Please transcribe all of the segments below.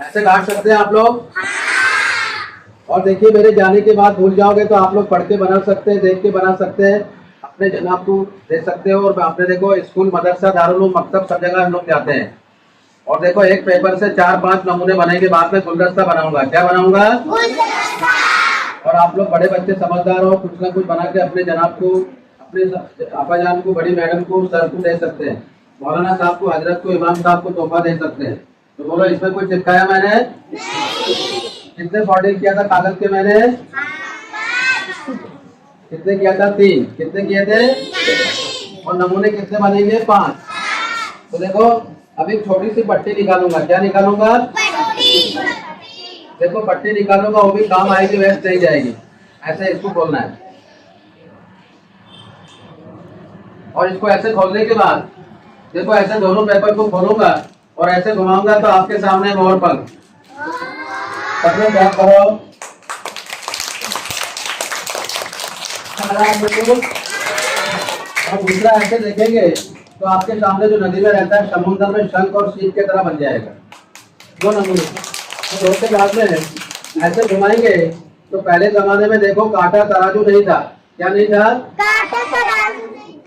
ऐसे काट सकते हैं आप लोग। और देखिए मेरे जाने के बाद भूल जाओगे तो आप लोग पढ़ के बना सकते हैं, देख के बना सकते हैं, अपने जनाब को दे सकते हो। और आपने देखो स्कूल, मदरसा, दारुल मकतब सब जगह हम लोग जाते हैं। और देखो एक पेपर से 4-5 नमूने बनेंगे, बाद में गुलदस्ता बनाऊंगा। क्या बनाऊंगा? और आप लोग बड़े बच्चे समझदार हो, कुछ ना कुछ बना के अपने जनाब को, अपने आपा जान को, बड़ी मैडम को, सर को दे सकते हैं, मौलाना साहब को, हजरत को, इमाम साहब को तोहफा दे सकते हैं। तो बोलो इसमें कुछ चिपकाया मैंने? कितने फोल्डिंग किया था कागज के मैंने? कितने किया था? 3। कितने किए थे? और नमूने कितने बनेंगे? 5। तो देखो अब एक छोटी सी पट्टी निकालूंगा। क्या निकालूंगा? देखो पट्टी निकालूंगा, वो भी काम आएगी, वेस्ट नहीं जाएगी। ऐसे इसको खोलना है। और इसको ऐसे खोलने के बाद देखो ऐसे दोनों पेपर को खोलूंगा और ऐसे घुमाऊंगा तो आपके सामने मोर पंख। सबने क्या करो? और दूसरा ऐसे देखेंगे तो आपके सामने जो नदी में रहता है, समुद्र में शंख और सीप की तरह बन जाएगा। दो नमूने तो दो के बाद में ऐसे घुमाएंगे तो पहले जमाने में देखो कांटा तराजू नहीं था। क्या नहीं था?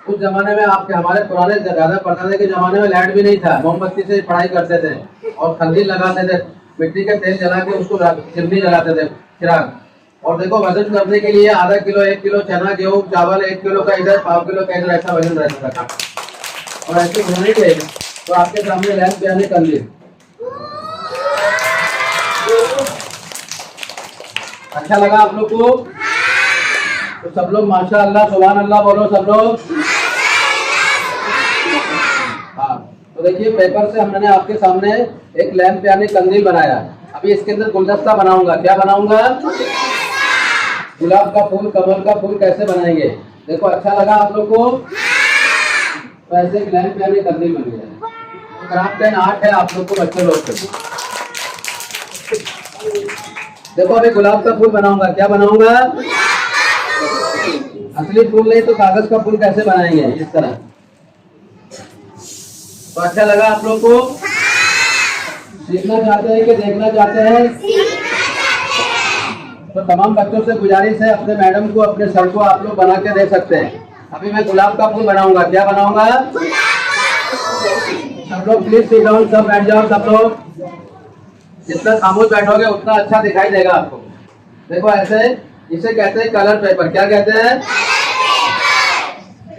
उस जमाने में आपके हमारे पुराने दादा परदादे के जमाने में लाइट भी नहीं था, मोमबत्ती से पढ़ाई करते थे और खंदील लगाते थे, मिट्टी के तेल जला के उसको चिमनी जलाते थे, चिराग। और देखो वजन करने के लिए आधा किलो, 1 किलो चना, गेहूं, चावल, 1 किलो का इधर, 1/2 किलो का इधर, ऐसा वजन रहता था। और ऐसे घूमेंगे तो आपके सामने लैंप पे आने कंदील। अच्छा लगा आप लोग को? तो सब लोग माशाअल्लाह सुभान अल्लाह बोलो सब लोग। हाँ, तो देखिए पेपर से हमने आपके सामने एक लैंप यानी कंदील बनाया। अभी इसके अंदर गुलदस्ता बनाऊंगा। क्या बनाऊंगा? गुलाब का फूल, कमल का फूल कैसे बनाएंगे? देखो अच्छा लगा आप लोग को? तो ऐसे एक लैंप यानी कंदील बन गया। क्राफ्ट एंड आर्ट है आप लोग को, बच्चे लोग को। देखो अभी गुलाब का फूल बनाऊंगा। क्या बनाऊंगा? असली फूल नहीं तो कागज का फूल कैसे बनाएंगे? इस तरह। तो अच्छा लगा आप लोग को? सीखना चाहते हैं कि देखना चाहते हैं? तो तमाम बच्चों से गुजारिश है, अपने मैडम को, अपने सर को आप लोग बना के दे सकते हैं। अभी मैं गुलाब का फूल बनाऊंगा। क्या बनाऊंगा? सब लोग प्लीज सीट डाउन, सब बैठ जाओ सब लोग। जितना खामोश बैठोगे उतना अच्छा दिखाई देगा आपको। देखो ऐसे, इसे कहते हैं कलर पेपर। क्या कहते हैं?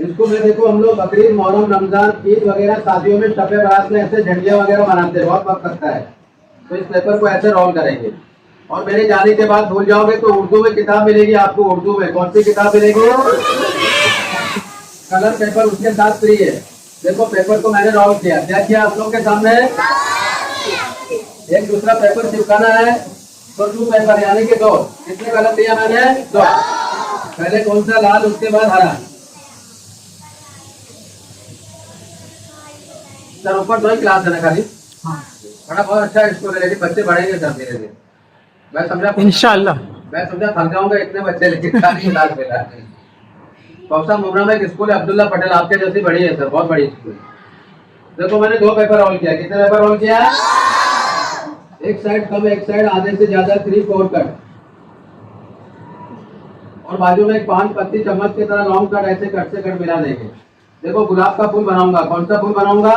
इसको में देखो हम लोग बकरीद, मोहर्रम, रमजान, ईद वगैरह शादियों में, शब बारात में ऐसे झंडिया वगैरह बनाते हैं, बहुत वक्त लगता है। तो इस पेपर को ऐसे रोल करेंगे। और मेरे जाने के बाद भूल जाओगे तो उर्दू में किताब मिलेगी आपको। उर्दू में कौन सी किताब मिलेगी? कलर पेपर उसके साथ फ्री है। देखो पेपर को मैंने रोल किया। क्या किया आप लोग के सामने? एक दूसरा पेपर चिपकाना है तो 2 पेपर यानी कि 2। कितने कलर दिया मैंने? 2। पहले कौन सा? लाल, उसके बाद हरा। सर ऊपर 2 ही क्लास है ना खाली? बड़ा बहुत अच्छा स्कूल है, लेकिन बच्चे बढ़ेंगे सर धीरे धीरे। मैं समझा इंशाअल्लाह, मैं समझा थक जाऊंगा इतने बच्चे, लेकिन खाली क्लास में लाते। कौसा मुमरा में एक स्कूल है, अब्दुल्ला पटेल, आपके जैसी बड़ी है सर, बहुत बड़ी स्कूल। देखो मैंने 2 पेपर रोल किया। कितने पेपर रोल किया? एक साइड कम, एक साइड आधे से ज्यादा, 3/4 कट। और बाजू में एक 5 पत्ती चम्मच की तरह लॉन्ग कट, ऐसे कट से कट मिला देंगे। देखो गुलाब का फूल बनाऊंगा। कौन सा फूल बनाऊंगा?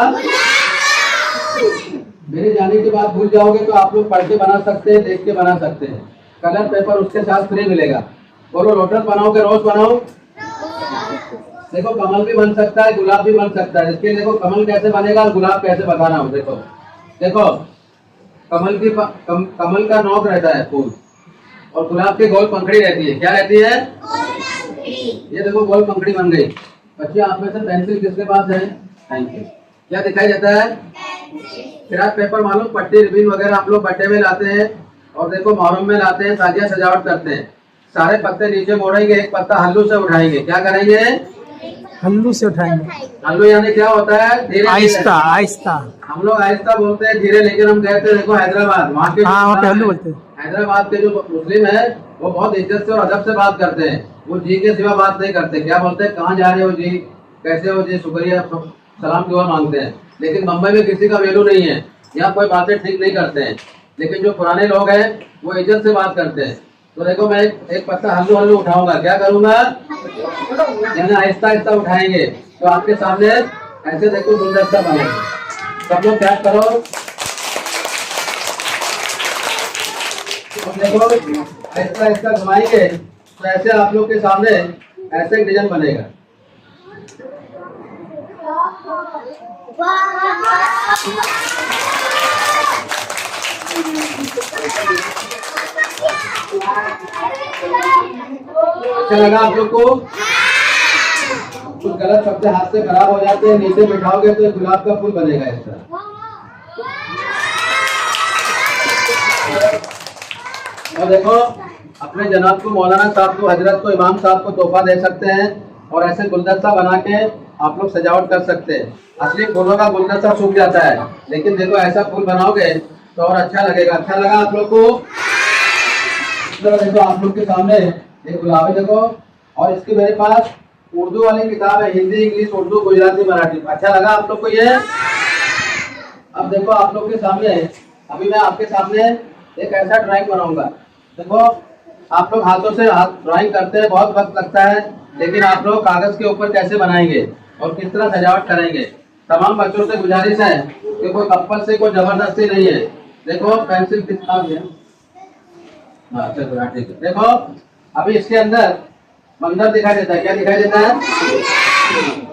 मेरे जाने के बाद भूल जाओगे तो आप लोग पढ़ के बना सकते हैं, देख के बना सकते हैं। कलर पेपर उसके साथ फ्री मिलेगा। बोलो लोटस बनाओ कि रोज बनाओ? देखो कमल भी बन सकता है, गुलाब भी बन सकता है। इसके देखो कमल कैसे बनेगा और गुलाब कैसे बताना हो। देखो देखो कमल का नोक रहता है फूल, और गुलाब की गोल पंखड़ी रहती है। क्या रहती है? ये देखो गोल पंखड़ी बन गई। बच्चे आप में से पेंसिल किसके पास है? Thank you. क्या दिखाई देता है? क्राफ्ट पेपर मालूम, पट्टी, रिबन वगैरह आप लोग बर्थडे में लाते हैं, और देखो मुहर्रम में लाते हैं, ताजिया सजावट करते हैं। सारे पत्ते नीचे मोड़ेंगे, एक पत्ता हल्लू से उठाएंगे। क्या करेंगे? हल्लू से उठाएंगे। हल्लू यानी क्या होता है? धीरे, आहिस्ता आहिस्ता। हम लोग आहिस्ता बोलते हैं, धीरे, लेकिन हम कहते हैं देखो हैदराबाद, वहाँ के हल्लू बोलते हैं। हैदराबाद के जो मुस्लिम है वो बहुत इज्जत से और अदब से बात करते हैं। वो जी के सिवा बात नहीं करते। क्या बोलते हैं? कहाँ जा रहे हो जी, कैसे हो जी, शुक्रिया, सलाम दुआ मांगते हैं। लेकिन मुंबई में किसी का वैल्यू नहीं है, यहाँ कोई बातें ठीक नहीं करते हैं। लेकिन जो पुराने लोग हैं वो इज्जत से बात करते हैं। तो देखो मैं एक पत्ता हल्लू हल्लू उठाऊंगा, क्या करूंगा, यानी आहिस्ता आहिस्ता उठाएंगे तो आपके सामने ऐसे देखो गुलदस्ता बनेगा। सब लोग क्या करो, तो देखो आहिस्ता आहिस्ता घुमाएंगे तो ऐसे आप लोग के सामने ऐसे डिजाइन बनेगा। अच्छा लगा आप लोग को? कुछ गलत शब्द हाथ से खराब हो जाते हैं, नीचे बिठाओगे तो गुलाब का फूल बनेगा इस तरह। और देखो अपने जनाब को, मौलाना साहब को, हजरत को, इमाम साहब को तोहफा दे सकते हैं और ऐसे गुलदस्ता बना के आप लोग सजावट कर सकते हैं। असली फूलों का गुलदस्ता सूख जाता है, लेकिन देखो ऐसा फूल बनाओगे तो और अच्छा लगेगा। अच्छा लगा आप लोग को? देखो आप लोग के सामने एक गुलाबी देखो, और इसकी मेरे पास उर्दू वाली किताब है, हिंदी, इंग्लिश, उर्दू, गुजराती, मराठी। अच्छा लगा आप लोग को ये? अब देखो आप लोग के सामने, अभी मैं आपके सामने एक ऐसा ड्राइंग बनाऊंगा। देखो आप लोग हाथों से ड्राइंग करते हैं, बहुत वक्त लगता है, लेकिन आप लोग कागज के ऊपर कैसे बनाएंगे और किस तरह सजावट करेंगे। तमाम बच्चों से गुजारिश है कि कोई कंपल से, कोई जबरदस्ती नहीं है। देखो पेंसिल किताब है, हाँ चलो ठीक है। देखो अभी इसके अंदर मंदिर दिखाई देता है, क्या दिखाई देता है,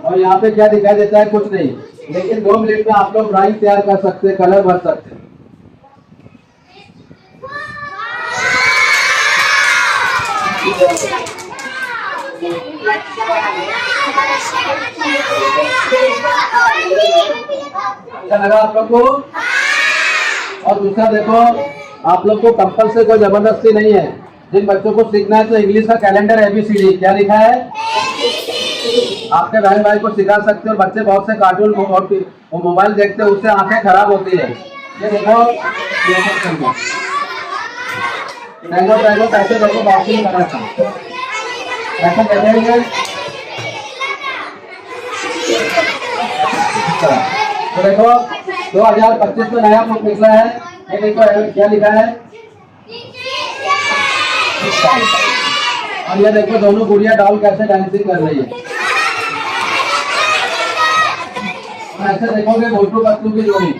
और यहाँ पे क्या दिखाई देता है, कुछ नहीं, लेकिन 2 मिनट में आप लोग ड्राइंग तैयार कर सकते हैं, कलर भर सकते हैं। अच्छा लगा आप लोग को? और दूसरा देखो आप लोग को कंपल से कोई जबरदस्ती नहीं है। जिन बच्चों को सीखना है तो इंग्लिश का कैलेंडर ABCD क्या लिखा है, आपके बहन भाई को सिखा सकते हो। बच्चे बहुत से कार्टून वो मोबाइल देखते हैं, उससे आंखें खराब होती है। ये देखो ऐसे देखो बॉक्सिंग करना था, ऐसा देखेंगे तो देखो 2025 में नया बुक निकला है। ये देखो क्या लिखा है, और ये देखो दोनों गुड़िया डॉल कैसे डांसिंग कर रही है। और ऐसे देखोगे मोटू पतलू की जोड़ी।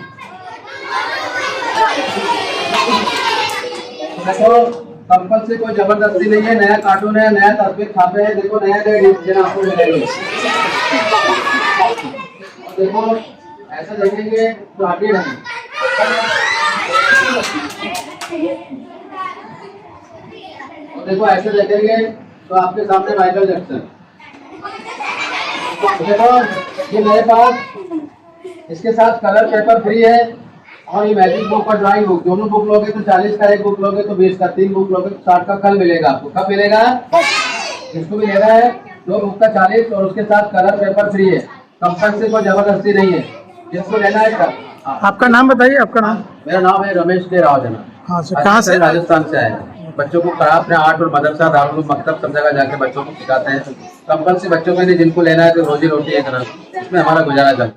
देखो कंपल से कोई जबरदस्ती नहीं है, नया कार्टून है, नया तस्वीर छापे हैं। देखो नया नया आपको मिलेंगे। देखो ऐसा देखेंगे तो आगे नहीं, और देखो ऐसे देखेंगे तो आपके सामने माइकल जैक्सन। देखो ये मेरे पास इसके साथ कलर पेपर फ्री है, और ये मैजिक बुक और ड्राइंग बुक, दोनों बुक लोगे तो 40 का, एक बुक लोगे तो 20 का, 3 बुक लोगे तो 60 का कल मिलेगा आपको। कब मिलेगा? जिसको भी लेना है 2 बुक का 40 और उसके साथ कलर पेपर फ्री है। कंपल से कोई जबरदस्ती नहीं है, जिसको लेना है कर। आपका नाम बताइए, आपका नाम? मेरा नाम है रमेश के राव जना। हाँ सर, कहाँ से? राजस्थान से आए। बच्चों को अपने आर्ट और मदरसा, दारुल मकतब सब जगह जाके बच्चों को सिखाते हैं। कंपल से बच्चों के लिए जिनको लेना है तो रोजी रोटी है, इसमें हमारा गुजारा चलता है।